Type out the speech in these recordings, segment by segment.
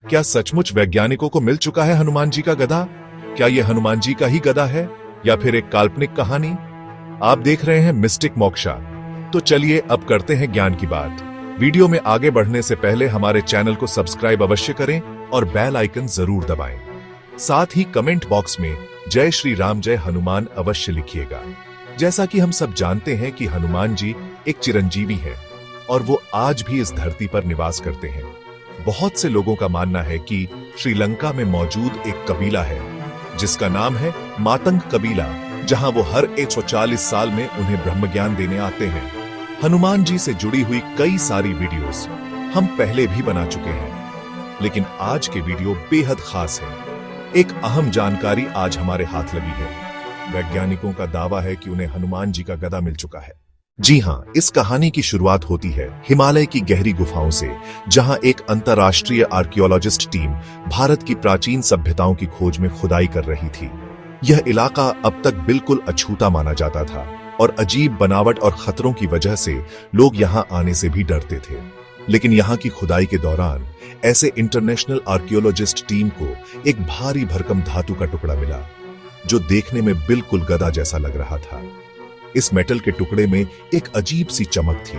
क्या सचमुच वैज्ञानिकों को मिल चुका है हनुमान जी का गधा? क्या यह हनुमान जी का ही गधा है या फिर एक काल्पनिक कहानी? आप देख रहे हैं मिस्टिक मोक्षा। तो चलिए अब करते हैं ज्ञान की बात। वीडियो में आगे बढ़ने से पहले हमारे चैनल को सब्सक्राइब अवश्य करें और बेल आइकन जरूर दबाएं। साथ ही कमेंट बॉक्स में जय श्री राम जय हनुमान अवश्य लिखिएगा। जैसा कि हम सब जानते हैं कि हनुमान जी एक चिरंजीवी है और वो आज भी इस धरती पर निवास करते हैं। बहुत से लोगों का मानना है कि श्रीलंका में मौजूद एक कबीला है जिसका नाम है मातंग कबीला, जहां वो हर 140 साल में उन्हें ब्रह्म ज्ञान देने आते हैं। हनुमान जी से जुड़ी हुई कई सारी वीडियोस हम पहले भी बना चुके हैं, लेकिन आज के वीडियो बेहद खास है। एक अहम जानकारी आज हमारे हाथ लगी है। वैज्ञानिकों का दावा है कि उन्हें हनुमान जी का गधा मिल चुका है। जी हां, इस कहानी की शुरुआत होती है हिमालय की गहरी गुफाओं से, जहां एक अंतर्राष्ट्रीय आर्कियोलॉजिस्ट टीम भारत की प्राचीन सभ्यताओं की खोज में खुदाई कर रही थी। यह इलाका अब तक बिल्कुल अछूता माना जाता था और अजीब बनावट और खतरों की वजह से लोग यहां आने से भी डरते थे। लेकिन यहां की खुदाई के दौरान ऐसे इंटरनेशनल आर्कियोलॉजिस्ट टीम को एक भारी भरकम धातु का टुकड़ा मिला जो देखने में बिल्कुल गधा जैसा लग रहा था। इस मेटल के टुकड़े में एक अजीब सी चमक थी।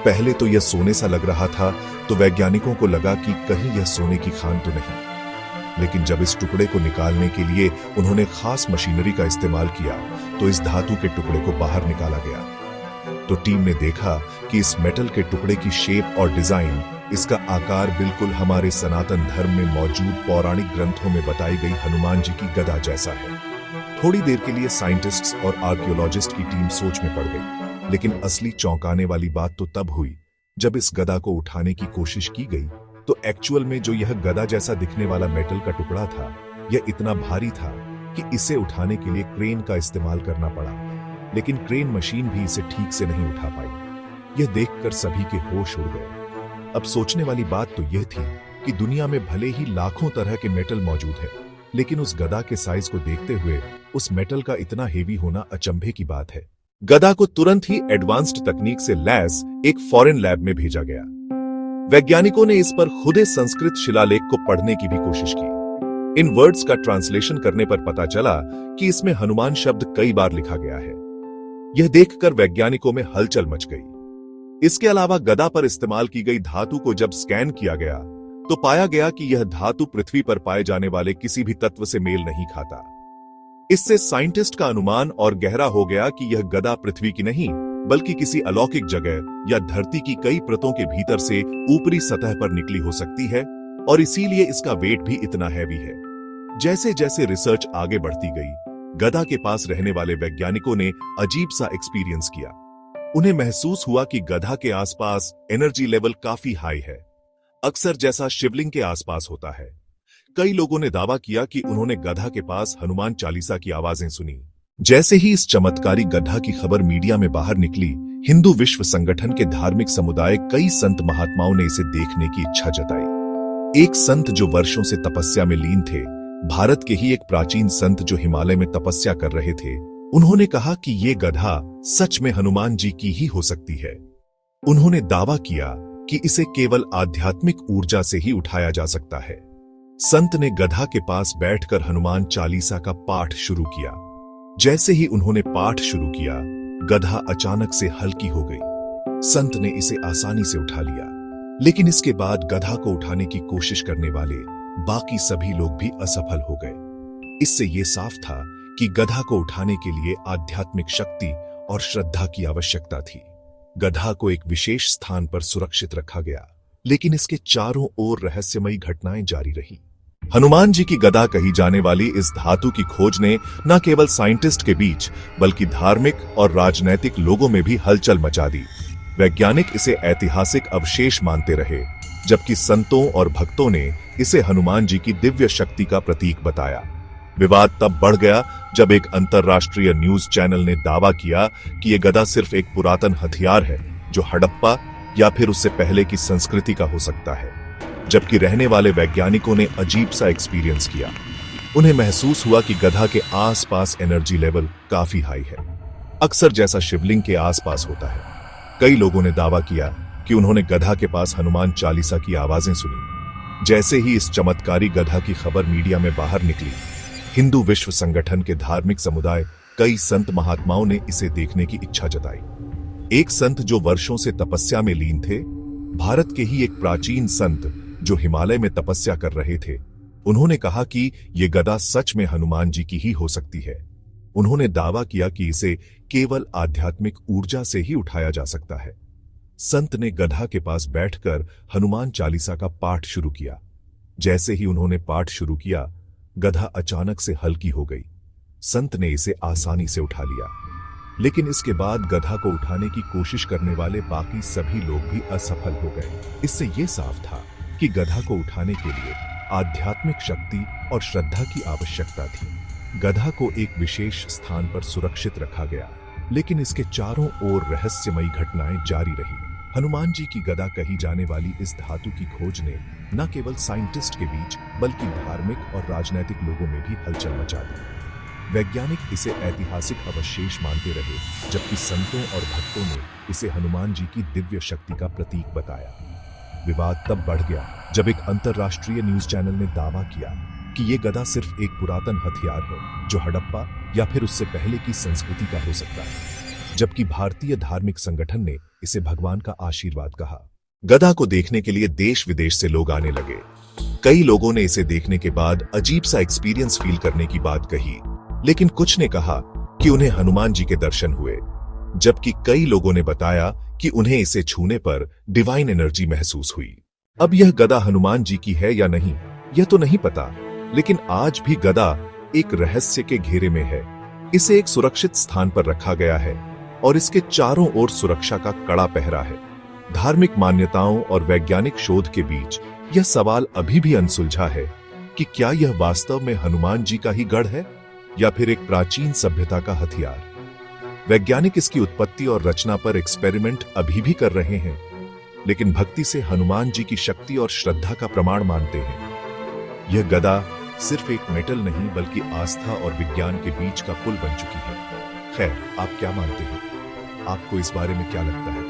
पहले तो यह सोने सा लग रहा था, तो वैज्ञानिकों को लगा कि कहीं यह सोने की खान तो नहीं। लेकिन जब इस टुकड़े को निकालने के लिए उन्होंने खास मशीनरी का इस्तेमाल किया, तो इस धातु के टुकड़े को बाहर निकाला गया। तो टीम ने देखा कि इस मेटल के टुकड़े की शेप और डिजाइन, इसका आकार बिल्कुल हमारे सनातन धर्म में मौजूद पौराणिक ग्रंथों में बताई गई हनुमान जी की गदा जैसा है। थोड़ी देर के लिए साइंटिस्ट्स और आर्कियोलॉजिस्ट की टीम सोच में पड़ गई, लेकिन असली चौंकाने वाली बात तो तब हुई जब इस गदा को उठाने की कोशिश की गई, तो एक्चुअल में जो यह गदा जैसा दिखने वाला मेटल का टुकड़ा था, यह इतना भारी था कि इसे उठाने के लिए क्रेन का इस्तेमाल करना पड़ा। लेकिन क्रेन मशीन भी इसे ठीक से नहीं उठा पाई। यह देखकर सभी के होश उड़ गए। अब सोचने वाली बात तो यह थी कि दुनिया में भले ही लाखों तरह के मेटल मौजूद है, लेकिन उस गदा के साइज को देखते हुए उस मेटल का इतना हेवी होना अचंभे की बात है। गदा को तुरंत ही एडवांस्ड तकनीक से लैस एक फॉरेन लैब में भेजा गया। वैज्ञानिकों ने इस पर खुदे संस्कृत शिलालेख को पढ़ने की भी कोशिश की। इन वर्ड्स का ट्रांसलेशन करने पर पता चला कि इसमें हनुमान शब्द कई बार लिखा गया है। यह देखकर वैज्ञानिकों में हलचल मच गई। इसके अलावा गदा पर इस्तेमाल की गई धातु को जब स्कैन किया गया, तो पाया गया कि यह धातु पृथ्वी पर पाए जाने वाले किसी भी तत्व से मेल नहीं खाता। इससे साइंटिस्ट का अनुमान और गहरा हो गया कि यह गदा पृथ्वी की नहीं, बल्कि किसी अलौकिक जगह या धरती की कई परतों के भीतर से ऊपरी सतह पर निकली हो सकती है, और इसीलिए इसका वेट भी इतना हैवी है। जैसे जैसे रिसर्च आगे बढ़ती गई, गदा के पास रहने वाले वैज्ञानिकों ने अजीब सा एक्सपीरियंस किया। उन्हें महसूस हुआ कि गधा के आसपास एनर्जी लेवल काफी हाई है, अक्सर जैसा शिवलिंग के आसपास होता है। कई लोगों ने दावा किया कि उन्होंने गधा के पास हनुमान चालीसा की आवाजें सुनी। जैसे ही इस चमत्कारी गधा की खबर मीडिया में बाहर निकली, हिंदू विश्व संगठन के धार्मिक समुदाय, कई संत महात्माओं ने इसे देखने की इच्छा जताई। एक संत जो वर्षों से तपस्या में लीन थे, भारत के ही एक प्राचीन संत जो हिमालय में तपस्या कर रहे थे, उन्होंने कहा कि ये गधा सच में हनुमान जी की ही हो सकती है। उन्होंने दावा किया कि इसे केवल आध्यात्मिक ऊर्जा से ही उठाया जा सकता है। संत ने गधा के पास बैठकर हनुमान चालीसा का पाठ शुरू किया। जैसे ही उन्होंने पाठ शुरू किया, गधा अचानक से हल्की हो गई। संत ने इसे आसानी से उठा लिया, लेकिन इसके बाद गधा को उठाने की कोशिश करने वाले बाकी सभी लोग भी असफल हो गए। इससे यह साफ था कि गधा को उठाने के लिए आध्यात्मिक शक्ति और श्रद्धा की आवश्यकता थी। गधा को एक विशेष स्थान पर सुरक्षित रखा गया, लेकिन इसके चारों ओर रहस्यमयी घटनाएं जारी रही। हनुमान जी की गदा कही जाने वाली इस धातु की खोज ने न केवल साइंटिस्ट के बीच, बल्कि धार्मिक और राजनैतिक लोगों में भी हलचल मचा दी। वैज्ञानिक इसे ऐतिहासिक अवशेष मानते रहे, जबकि संतों और भक्तों ने इसे हनुमान जी की दिव्य शक्ति का प्रतीक बताया। विवाद तब बढ़ गया जब एक अंतर्राष्ट्रीय न्यूज चैनल ने दावा किया कि यह गदा सिर्फ एक पुरातन हथियार है जो हड़प्पा या फिर उससे पहले की संस्कृति का हो सकता है, जबकि रहने वाले वैज्ञानिकों ने अजीब सा एक्सपीरियंस किया। उन्हें महसूस हुआ कि गधा के आसपास एनर्जी लेवल काफी हाई है, अक्सर जैसा शिवलिंग के आसपास होता है। कई लोगों ने दावा किया कि उन्होंने गधा के पास हनुमान चालीसा की आवाजें सुनी। जैसे ही इस चमत्कारी गधा की खबर मीडिया में बाहर निकली, हिंदू विश्व संगठन के धार्मिक समुदाय, कई संत महात्माओं ने इसे देखने की इच्छा जताई। एक संत जो वर्षों से तपस्या में लीन थे, भारत के ही एक प्राचीन संत जो हिमालय में तपस्या कर रहे थे, उन्होंने कहा कि ये गदा सच में हनुमान जी की ही हो सकती है। उन्होंने दावा किया कि इसे केवल आध्यात्मिक ऊर्जा से ही उठाया जा सकता है। संत ने गधा के पास बैठकर हनुमान चालीसा का पाठ शुरू किया। जैसे ही उन्होंने पाठ शुरू किया, गधा अचानक से हल्की हो गई। संत ने इसे आसानी से उठा लिया, लेकिन इसके बाद गधा को उठाने की कोशिश करने वाले बाकी सभी लोग भी असफल हो गए। इससे यह साफ था कि गधा को उठाने के लिए आध्यात्मिक शक्ति और श्रद्धा की आवश्यकता थी। गधा को एक विशेष स्थान पर सुरक्षित रखा गया, लेकिन इसके चारों ओर रहस्यमयी घटनाएं जारी रही। हनुमान जी की गदा कही जाने वाली इस धातु की खोज ने न केवल साइंटिस्ट के बीच बल्कि धार्मिक और राजनीतिक लोगों में भी हलचल मचा दी। वैज्ञानिक इसे ऐतिहासिक अवशेष मानते रहे, जबकि संतों और भक्तों ने इसे हनुमान जी की दिव्य शक्ति का प्रतीक बताया। विवाद तब बढ़ गया जब एक अंतर्राष्ट्रीय न्यूज चैनल ने दावा किया कि यह गदा सिर्फ एक पुरातन हथियार है जो हड़प्पा या फिर उससे पहले की संस्कृति का हो सकता है, जबकि भारतीय धार्मिक संगठन ने इसे भगवान का आशीर्वाद कहा। गदा को देखने के लिए देश विदेश से लोग आने लगे। कई लोगों ने इसे देखने के बाद अजीब सा एक्सपीरियंस फील करने की बात कही, लेकिन कुछ ने कहा कि उन्हें हनुमान जी के दर्शन हुए, जबकि कई लोगों ने बताया कि उन्हें इसे छूने पर डिवाइन एनर्जी महसूस हुई। अब यह गदा हनुमान जी की है या नहीं, यह तो नहीं पता, लेकिन आज भी गदा एक रहस्य के घेरे में है। इसे एक सुरक्षित स्थान पर रखा गया है और इसके चारों ओर सुरक्षा का कड़ा पहरा है। धार्मिक मान्यताओं और वैज्ञानिक शोध के बीच यह सवाल अभी भी अनसुलझा है कि क्या यह वास्तव में हनुमान जी का ही गढ़ है या फिर एक प्राचीन सभ्यता का हथियार। वैज्ञानिक इसकी उत्पत्ति और रचना पर एक्सपेरिमेंट अभी भी कर रहे हैं, लेकिन भक्ति से हनुमान जी की शक्ति और श्रद्धा का प्रमाण मानते हैं। यह गदा सिर्फ एक मेटल नहीं बल्कि आस्था और विज्ञान के बीच का पुल बन चुकी है। खैर, आप क्या मानते हैं? आपको इस बारे में क्या लगता है?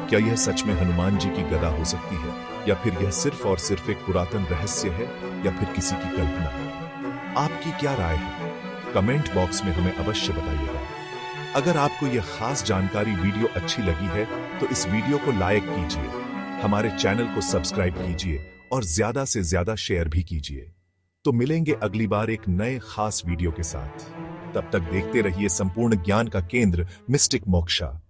क्या यह सच में हनुमान जी की गदा हो सकती है या फिर यह सिर्फ और सिर्फ एक पुरातन रहस्य है या फिर किसी की कल्पना? आपकी क्या राय है? कमेंट बॉक्स में हमें अवश्य बताइएगा। अगर आपको यह खास जानकारी वीडियो अच्छी लगी है तो इस वीडियो को लाइक कीजिए, हमारे चैनल को सब्सक्राइब कीजिए और ज्यादा से ज्यादा शेयर भी कीजिए। तो मिलेंगे अगली बार एक नए खास वीडियो के साथ। तब तक देखते रहिए संपूर्ण ज्ञान का केंद्र मिस्टिक मोक्षा।